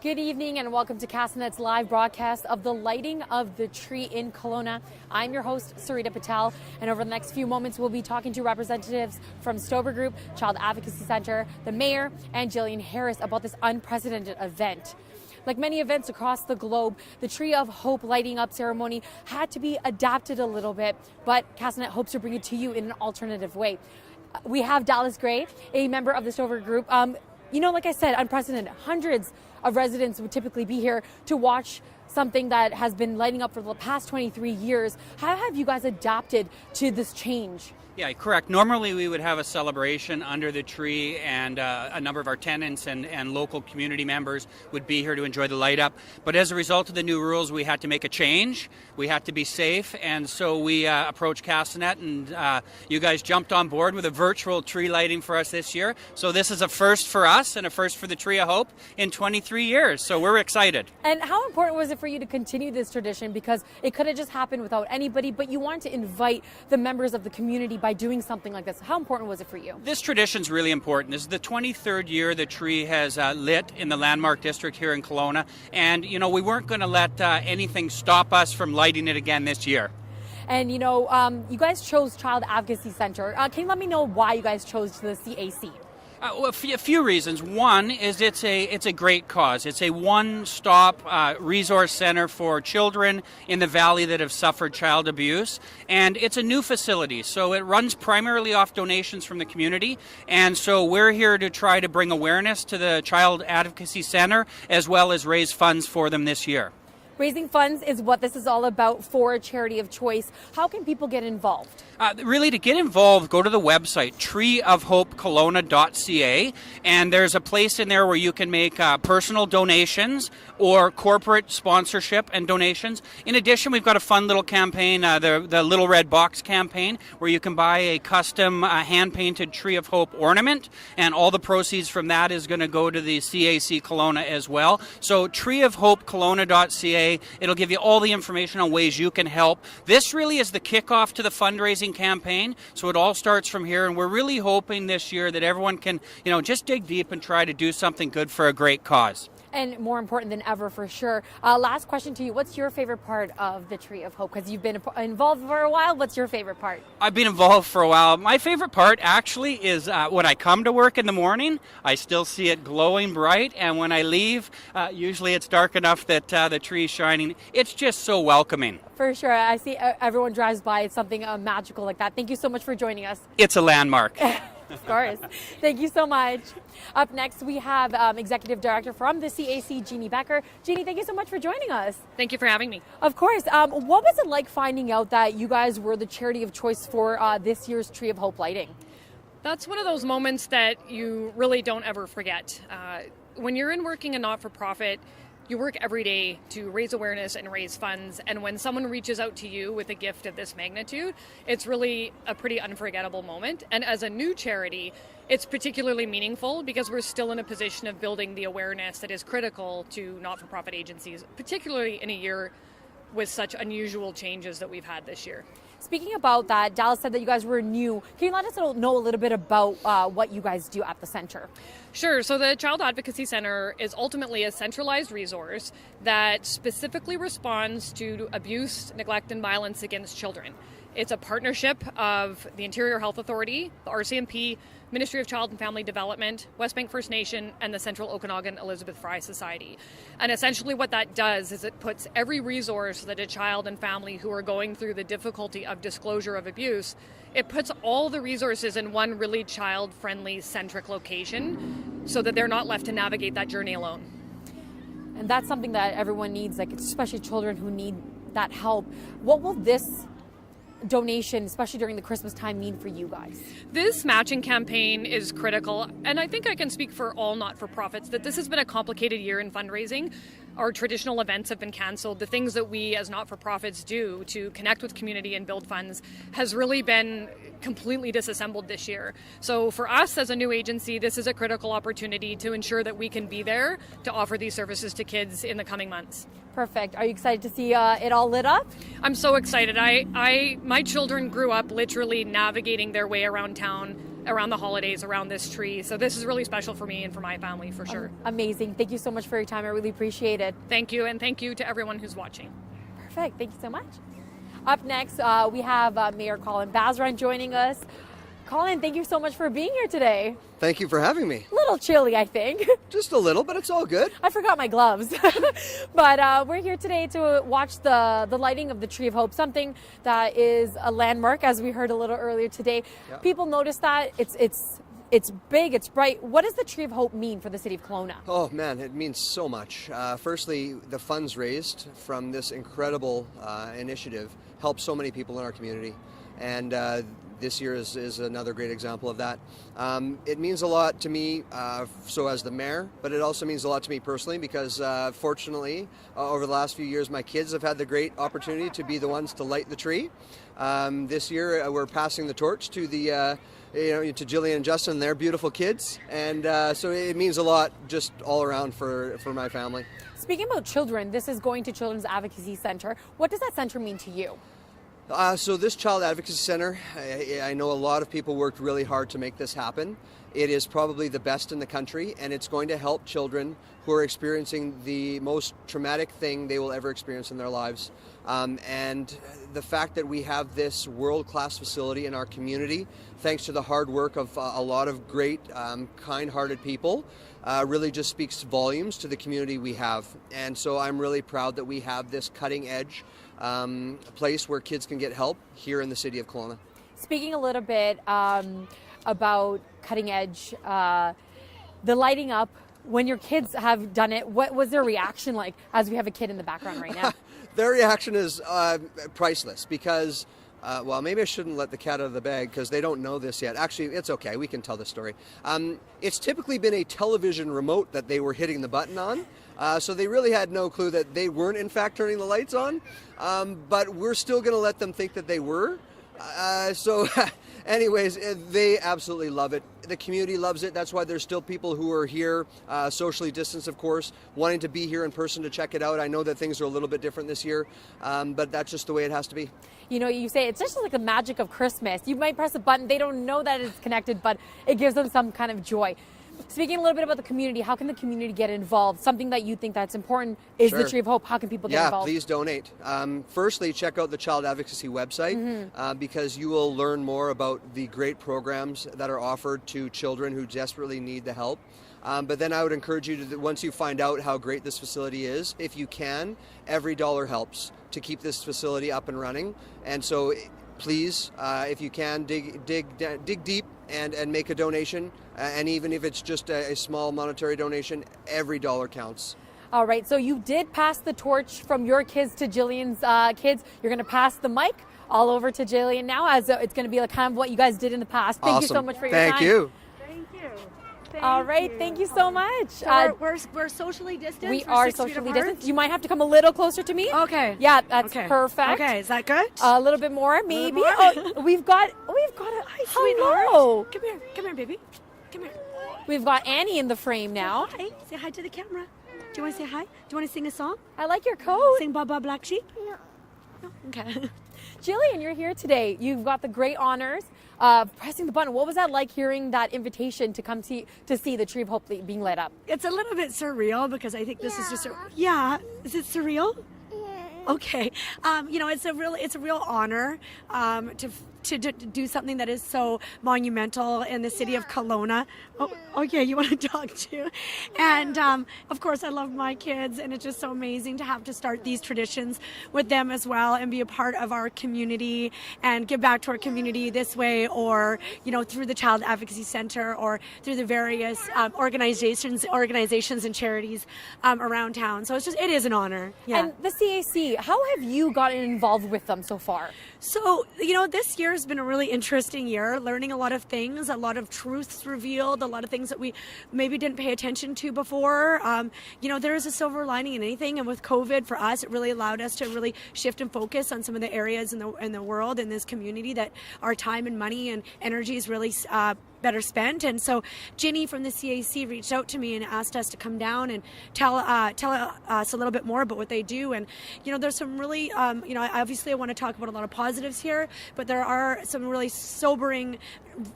Good evening and welcome to Castanet's live broadcast of the lighting of the tree in Kelowna. I'm your host, Sarita Patel, and over the next few moments we'll be talking to representatives from Stover Group, Child Advocacy Centre, the Mayor, and Jillian Harris about this unprecedented event. Like many events across the globe, the Tree of Hope lighting up ceremony had to be adapted a little bit, but Castanet hopes to bring it to you in an alternative way. We have Dallas Gray, a member of the Stover Group. Like I said, unprecedented. Hundreds of residents would typically be here to watch something that has been lighting up for the past 23 years. How have you guys adapted to this change? Yeah, correct. Normally we would have a celebration under the tree and a number of our tenants and local community members would be here to enjoy the light up. But as a result of the new rules, we had to make a change. We had to be safe. And so we approached Castanet and you guys jumped on board with a virtual tree lighting for us this year. So this is a first for us and a first for the Tree of Hope in 23 years. So we're excited. And how important was it for you to continue this tradition? Because it could have just happened without anybody, but you wanted to invite the members of the community by doing something like this. How important was it for you? This tradition is really important. This is the 23rd year the tree has lit in the Landmark District here in Kelowna. And, we weren't going to let anything stop us from lighting it again this year. And, you guys chose Child Advocacy Centre. Can you let me know why you guys chose the CAC? A few reasons. One is it's a great cause. It's a one-stop resource center for children in the valley that have suffered child abuse, and it's a new facility. So it runs primarily off donations from the community, and so we're here to try to bring awareness to the Child Advocacy Centre as well as raise funds for them this year. Raising funds is what this is all about for a charity of choice. How can people get involved? Really, to get involved, go to the website, treeofhopekelowna.ca, and there's a place in there where you can make personal donations or corporate sponsorship and donations. In addition, we've got a fun little campaign, the Little Red Box campaign, where you can buy a custom hand-painted Tree of Hope ornament, and all the proceeds from that is going to go to the CAC Kelowna as well. So treeofhopekelowna.ca, it'll give you all the information on ways you can help. This really is the kickoff to the fundraising campaign, so it all starts from here, and we're really hoping this year that everyone can, just dig deep and try to do something good for a great cause. And more important than ever, for sure. Last question to you. What's your favorite part of the Tree of Hope? Because you've been involved for a while. What's your favorite part? I've been involved for a while. My favorite part, actually, is when I come to work in the morning, I still see it glowing bright. And when I leave, usually it's dark enough that the tree is shining. It's just so welcoming. For sure. I see everyone drives by. It's something magical like that. Thank you so much for joining us. It's a landmark. Of course. Thank you so much. Up next, we have Executive Director from the CAC, Jeannie Becker. Jeannie, thank you so much for joining us. Thank you for having me. Of course. What was it like finding out that you guys were the charity of choice for this year's Tree of Hope lighting? That's one of those moments that you really don't ever forget. When you're in working a not-for-profit, you work every day to raise awareness and raise funds, and when someone reaches out to you with a gift of this magnitude, it's really a pretty unforgettable moment. And as a new charity, it's particularly meaningful because we're still in a position of building the awareness that is critical to not-for-profit agencies, particularly in a year with such unusual changes that we've had this year. Speaking about that, Dallas said that you guys were new. Can you let us know a little bit about what you guys do at the center? Sure. So the Child Advocacy Centre is ultimately a centralized resource that specifically responds to abuse, neglect, and violence against children. It's a partnership of the Interior Health Authority, the RCMP, Ministry of Child and Family Development, West Bank First Nation, and the Central Okanagan Elizabeth Fry Society. And essentially what that does is it puts every resource that a child and family who are going through the difficulty of disclosure of abuse, it puts all the resources in one really child-friendly, centric location so that they're not left to navigate that journey alone. And that's something that everyone needs, especially children who need that help. What will this donation, especially during the Christmas time, mean for you guys? This matching campaign is critical, and I think I can speak for all not-for-profits that this has been a complicated year in fundraising. Our traditional events have been canceled. The things that we as not-for-profits do to connect with community and build funds has really been completely disassembled this year. So for us as a new agency, this is a critical opportunity to ensure that we can be there to offer these services to kids in the coming months. Perfect. Are you excited to see it all lit up? I'm so excited. My children grew up literally navigating their way around town around the holidays around this tree. So this is really special for me and for my family for sure. Amazing. Thank you so much for your time. I really appreciate it. Thank you, and thank you to everyone who's watching. Perfect. Thank you so much. Up next, we have Mayor Basran joining us. Colin, thank you so much for being here today. Thank you for having me. A little chilly, I think. Just a little, but it's all good. I forgot my gloves. But we're here today to watch the lighting of the Tree of Hope, something that is a landmark, as we heard a little earlier today. Yeah. People notice that it's big, it's bright. What does the Tree of Hope mean for the city of Kelowna? Oh man, it means so much. Firstly, the funds raised from this incredible initiative help so many people in our community. And this year is another great example of that. It means a lot to me, so as the mayor, but it also means a lot to me personally because fortunately, over the last few years, my kids have had the great opportunity to be the ones to light the tree. This year, we're passing the torch to the to Jillian and Justin, their beautiful kids, and so it means a lot just all around for my family. Speaking about children, this is going to Children's Advocacy Centre. What does that centre mean to you? So this Child Advocacy Centre, I know a lot of people worked really hard to make this happen. It is probably the best in the country, and it's going to help children who are experiencing the most traumatic thing they will ever experience in their lives. And the fact that we have this world-class facility in our community, thanks to the hard work of a lot of great, kind-hearted people, really just speaks volumes to the community we have. And so I'm really proud that we have this cutting-edge place where kids can get help here in the city of Kelowna. Speaking a little bit about cutting edge, the lighting up, when your kids have done it, what was their reaction like, as we have a kid in the background right now? Their reaction is priceless because, well, maybe I shouldn't let the cat out of the bag because they don't know this yet. Actually, it's okay. We can tell the story. It's typically been a television remote that they were hitting the button on. So they really had no clue that they weren't, in fact, turning the lights on. But we're still going to let them think that they were. So anyways, they absolutely love it. The community loves it. That's why there's still people who are here, socially distanced, of course, wanting to be here in person to check it out. I know that things are a little bit different this year, but that's just the way it has to be. You know, you say it's just like the magic of Christmas. You might press a button, they don't know that it's connected, but it gives them some kind of joy. Speaking a little bit about the community, how can the community get involved? Something that you think that's important is the Tree of Hope. How can people get involved? Yeah, please donate. Firstly, check out the Child Advocacy website because you will learn more about the great programs that are offered to children who desperately need the help. But then I would encourage you to, once you find out how great this facility is, if you can, every dollar helps to keep this facility up and running. And so please, if you can, dig deep and make a donation. And even if it's just a small monetary donation, every dollar counts. All right, so you did pass the torch from your kids to Jillian's kids. You're going to pass the mic all over to Jillian now, as it's going to be like kind of what you guys did in the past. Thank you so much for your time. Thank you. Thank you. All right, thank you so much. So we're socially distant. We We're are 6 feet socially apart? distant. You might have to come a little closer to me. Okay. Yeah, that's Okay. perfect. Okay, is that good? A little bit more, maybe. more? Oh, we've got a Hi, hello. sweetheart. Come here, baby. Come here. We've got Annie in the frame now. Hi. Say hi to the camera. Do you want to say hi? Do you want to sing a song? I like your coat. Sing Ba Ba Black Sheep? No. Okay. Jillian, you're here today. You've got the great honors pressing the button. What was that like, hearing that invitation to come to see the Tree of Hope being lit up? It's a little bit surreal because I think this is just yeah. Is it surreal? Okay. It's a real honor to do something that is so monumental in the city of Kelowna. Oh yeah, you want to talk to? And of course, I love my kids, and it's just so amazing to have to start these traditions with them as well, and be a part of our community and give back to our community this way, or through the Child Advocacy Centre, or through the various organizations and charities around town. So it is an honor. Yeah. And the CAC, how have you gotten involved with them so far? So, this year has been a really interesting year, learning a lot of things, a lot of truths revealed, a lot of things that we maybe didn't pay attention to before. There is a silver lining in anything, and with COVID, for us, it really allowed us to really shift and focus on some of the areas in the world, in this community, that our time and money and energy is really better spent. And so Ginny from the CAC reached out to me and asked us to come down and tell us a little bit more about what they do. And there's some really obviously I want to talk about a lot of positives here, but there are some really sobering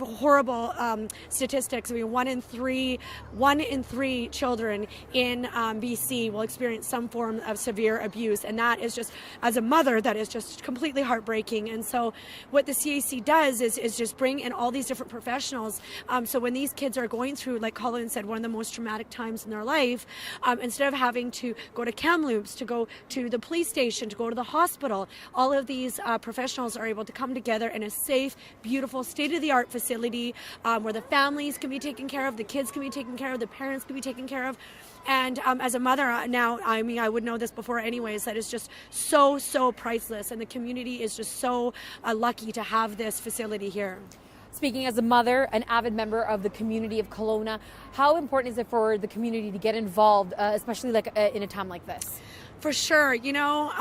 horrible statistics. I mean, one in three children in BC will experience some form of severe abuse, and that is just, as a mother, that is just completely heartbreaking. And so what the CAC does is just bring in all these different professionals. So when these kids are going through, like Colin said, one of the most traumatic times in their life, instead of having to go to Kamloops, to go to the police station, to go to the hospital, all of these professionals are able to come together in a safe, beautiful, state-of-the-art facility where the families can be taken care of, the kids can be taken care of, the parents can be taken care of. And as a mother now, I mean, I would know this before anyways, that is just so priceless. And the community is just so lucky to have this facility here. Speaking as a mother, an avid member of the community of Kelowna, how important is it for the community to get involved, especially like in a time like this? For sure. You know,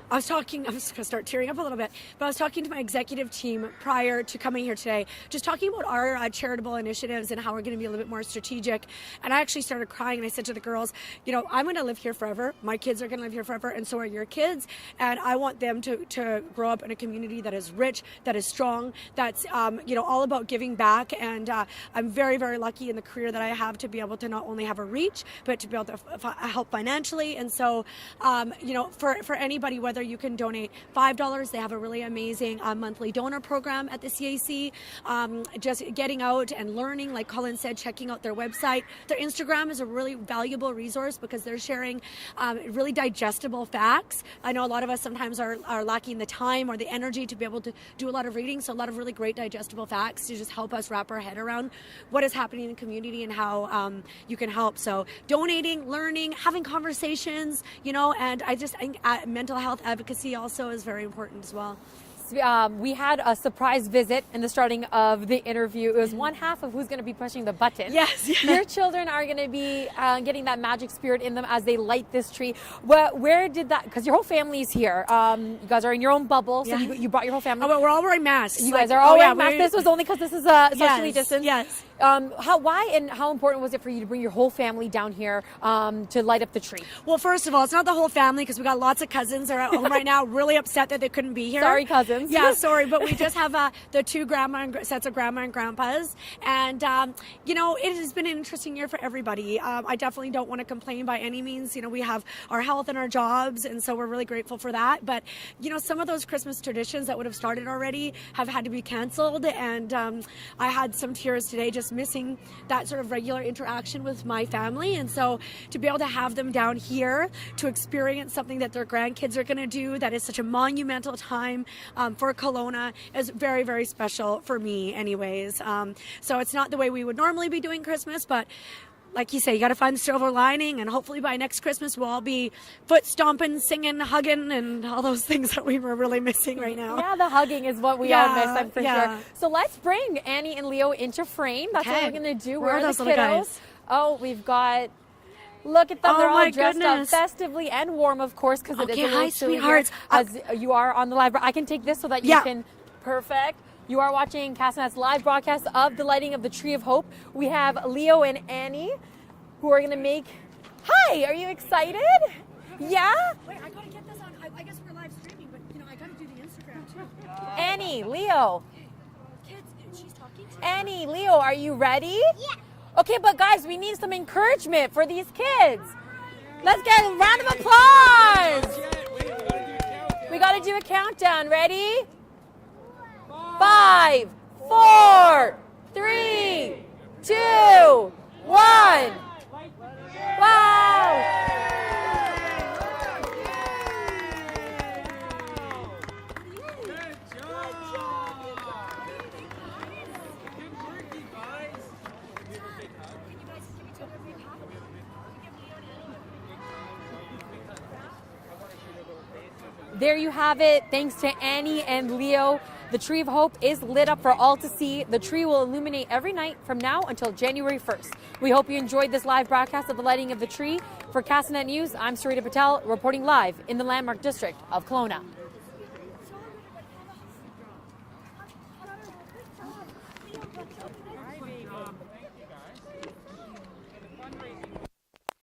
I'm just going to start tearing up a little bit, but I was talking to my executive team prior to coming here today, just talking about our charitable initiatives and how we're going to be a little bit more strategic. And I actually started crying, and I said to the girls, you know, I'm going to live here forever. My kids are going to live here forever, and so are your kids. And I want them to grow up in a community that is rich, that is strong, that's, you know, all about giving back. And I'm very, very lucky in the career that I have to be able to not only have a reach, but to be able to help financially. And so, you know, for anybody, whether you can donate $5. They have a really amazing monthly donor program at the CAC. Just getting out and learning, like Colin said, checking out their website. Their Instagram is a really valuable resource because they're sharing really digestible facts. I know a lot of us sometimes are lacking the time or the energy to be able to do a lot of reading, so a lot of really great digestible facts to just help us wrap our head around what is happening in the community and how you can help. So donating, learning, having conversations, you know, and I think mental health advocacy also is very important as well. We had a surprise visit in the starting of the interview. It was one half of who's going to be pushing the button. Yes. Your children are going to be getting that magic spirit in them as they light this tree. Where did that, because your whole family is here. You guys are in your own bubble, so you brought your whole family. Oh, but we're all wearing masks. You guys are all wearing masks. This was only because this is socially distanced. Yes. Why and how important was it for you to bring your whole family down here to light up the tree? Well, first of all, it's not the whole family because we got lots of cousins that are at home right now, really upset that they couldn't be here. Sorry, cousins. Yeah, sorry, but we just have the two sets of grandma and grandpas, and you know, it has been an interesting year for everybody. I definitely don't want to complain by any means. You know, we have our health and our jobs, and so we're really grateful for that. But you know, some of those Christmas traditions that would have started already have had to be canceled, and I had some tears today just missing that sort of regular interaction with my family. And so to be able to have them down here to experience something that their grandkids are going to do that is such a monumental time for Kelowna is very, very special for me anyways. So it's not the way we would normally be doing Christmas, but like you say, you got to find the silver lining, and hopefully by next Christmas we'll all be foot stomping, singing, hugging, and all those things that we were really missing right now. Yeah, the hugging is what we all miss, I'm for sure. So let's bring Annie and Leo into frame. That's what we're going to do. Where are those little guys? Oh, we've got... Look at them. Oh, they're all my dressed goodness. up festively and warm, of course, because it is a hi, little chilly sweethearts. here, as you are on the live. I can take this so that you can... Perfect. You are watching Castanet's live broadcast of the lighting of the Tree of Hope. We have Leo and Annie, who are going to make... Hi, are you excited? Yeah? Wait, I got to get this on. I guess we're live streaming, but you know, I got to do the Instagram too. Annie, Leo. Kids, she's talking to Annie, Leo, are you ready? Yeah. Okay, but guys, we need some encouragement for these kids. Let's get a round of applause. We got to do a countdown. Ready? 5, 4, 3, 2, 1. Wow. There you have it. Thanks to Annie and Leo. The Tree of Hope is lit up for all to see. The tree will illuminate every night from now until January 1st. We hope you enjoyed this live broadcast of the lighting of the tree. For Castanet News, I'm Sarita Patel, reporting live in the Landmark District of Kelowna.